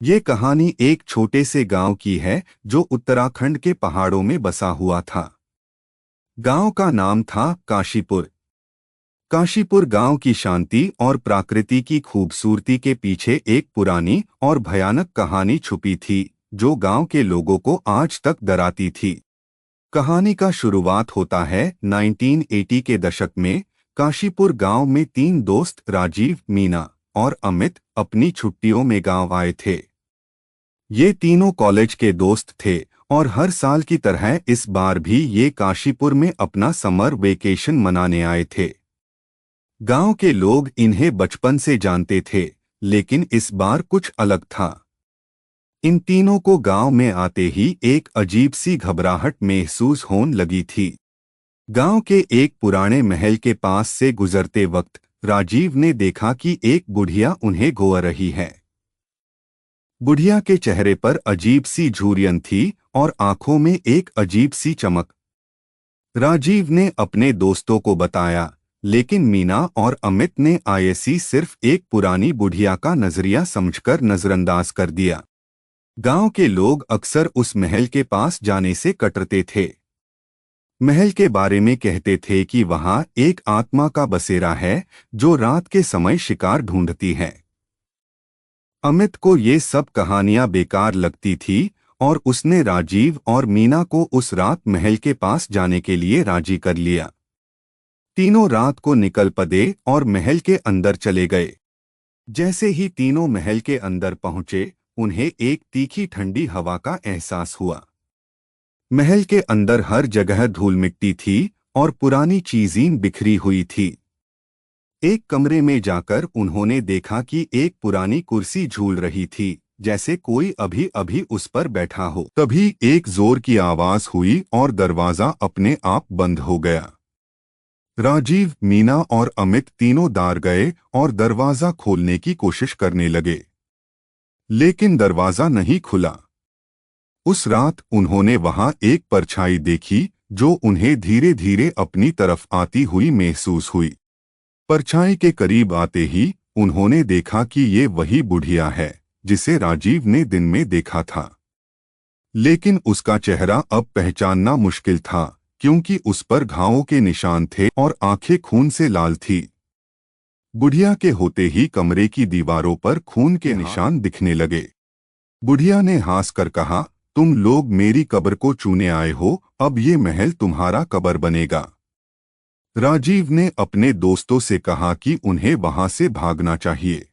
ये कहानी एक छोटे से गांव की है जो उत्तराखंड के पहाड़ों में बसा हुआ था। गांव का नाम था काशीपुर। काशीपुर गांव की शांति और प्रकृति की खूबसूरती के पीछे एक पुरानी और भयानक कहानी छुपी थी जो गांव के लोगों को आज तक डराती थी। कहानी का शुरुआत होता है 1980 के दशक में। काशीपुर गांव में तीन दोस्त राजीव, मीना और अमित अपनी छुट्टियों में गांव आए थे। ये तीनों कॉलेज के दोस्त थे और हर साल की तरह इस बार भी ये काशीपुर में अपना समर वेकेशन मनाने आए थे। गांव के लोग इन्हें बचपन से जानते थे, लेकिन इस बार कुछ अलग था। इन तीनों को गांव में आते ही एक अजीब सी घबराहट महसूस होने लगी थी। गांव के एक पुराने महल के पास से गुजरते वक्त राजीव ने देखा कि एक बुढ़िया उन्हें घोर रही है। बुढ़िया के चेहरे पर अजीब सी झुर्रियां थी और आंखों में एक अजीब सी चमक। राजीव ने अपने दोस्तों को बताया, लेकिन मीना और अमित ने आईएसी सिर्फ एक पुरानी बुढ़िया का नजरिया समझकर नजरअंदाज कर दिया। गांव के लोग अक्सर उस महल के पास जाने से कतराते थे। महल के बारे में कहते थे कि वहां एक आत्मा का बसेरा है जो रात के समय शिकार ढूंढती है। अमित को ये सब कहानियां बेकार लगती थी और उसने राजीव और मीना को उस रात महल के पास जाने के लिए राजी कर लिया। तीनों रात को निकल पड़े और महल के अंदर चले गए। जैसे ही तीनों महल के अंदर पहुंचे, उन्हें एक तीखी ठंडी हवा का एहसास हुआ। महल के अंदर हर जगह धूल मिट्टी थी और पुरानी चीजें बिखरी हुई थी। एक कमरे में जाकर उन्होंने देखा कि एक पुरानी कुर्सी झूल रही थी, जैसे कोई अभी अभी उस पर बैठा हो। तभी एक जोर की आवाज हुई और दरवाजा अपने आप बंद हो गया। राजीव, मीना और अमित तीनों डर गए और दरवाजा खोलने की कोशिश करने लगे, लेकिन दरवाजा नहीं खुला। उस रात उन्होंने वहां एक परछाई देखी जो उन्हें धीरे धीरे अपनी तरफ आती हुई महसूस हुई। परछाई के करीब आते ही उन्होंने देखा कि ये वही बुढ़िया है जिसे राजीव ने दिन में देखा था, लेकिन उसका चेहरा अब पहचानना मुश्किल था क्योंकि उस पर घावों के निशान थे और आंखें खून से लाल थी। बुढ़िया के होते ही कमरे की दीवारों पर खून के निशान दिखने लगे। बुढ़िया ने हंसकर कहा, तुम लोग मेरी कब्र को चूने आए हो, अब ये महल तुम्हारा कब्र बनेगा। राजीव ने अपने दोस्तों से कहा कि उन्हें वहां से भागना चाहिए,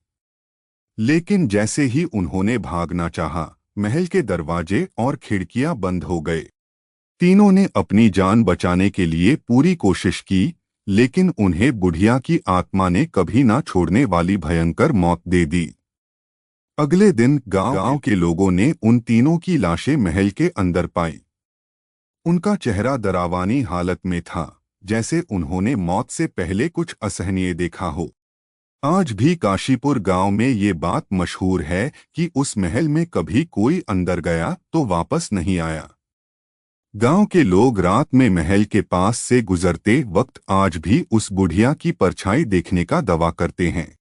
लेकिन जैसे ही उन्होंने भागना चाहा, महल के दरवाजे और खिड़कियां बंद हो गए। तीनों ने अपनी जान बचाने के लिए पूरी कोशिश की, लेकिन उन्हें बुढ़िया की आत्मा ने कभी ना छोड़ने वाली भयंकर मौत दे दी। अगले दिन गांव के लोगों ने उन तीनों की लाशें महल के अंदर पाई। उनका चेहरा डरावनी हालत में था, जैसे उन्होंने मौत से पहले कुछ असहनीय देखा हो। आज भी काशीपुर गांव में ये बात मशहूर है कि उस महल में कभी कोई अंदर गया तो वापस नहीं आया। गांव के लोग रात में महल के पास से गुजरते वक्त आज भी उस बुढ़िया की परछाई देखने का दावा करते हैं।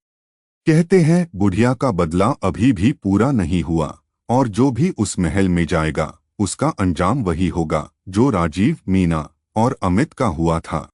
कहते हैं बुढ़िया का बदला अभी भी पूरा नहीं हुआ और जो भी उस महल में जाएगा उसका अंजाम वही होगा जो राजीव, मीना और अमित का हुआ था।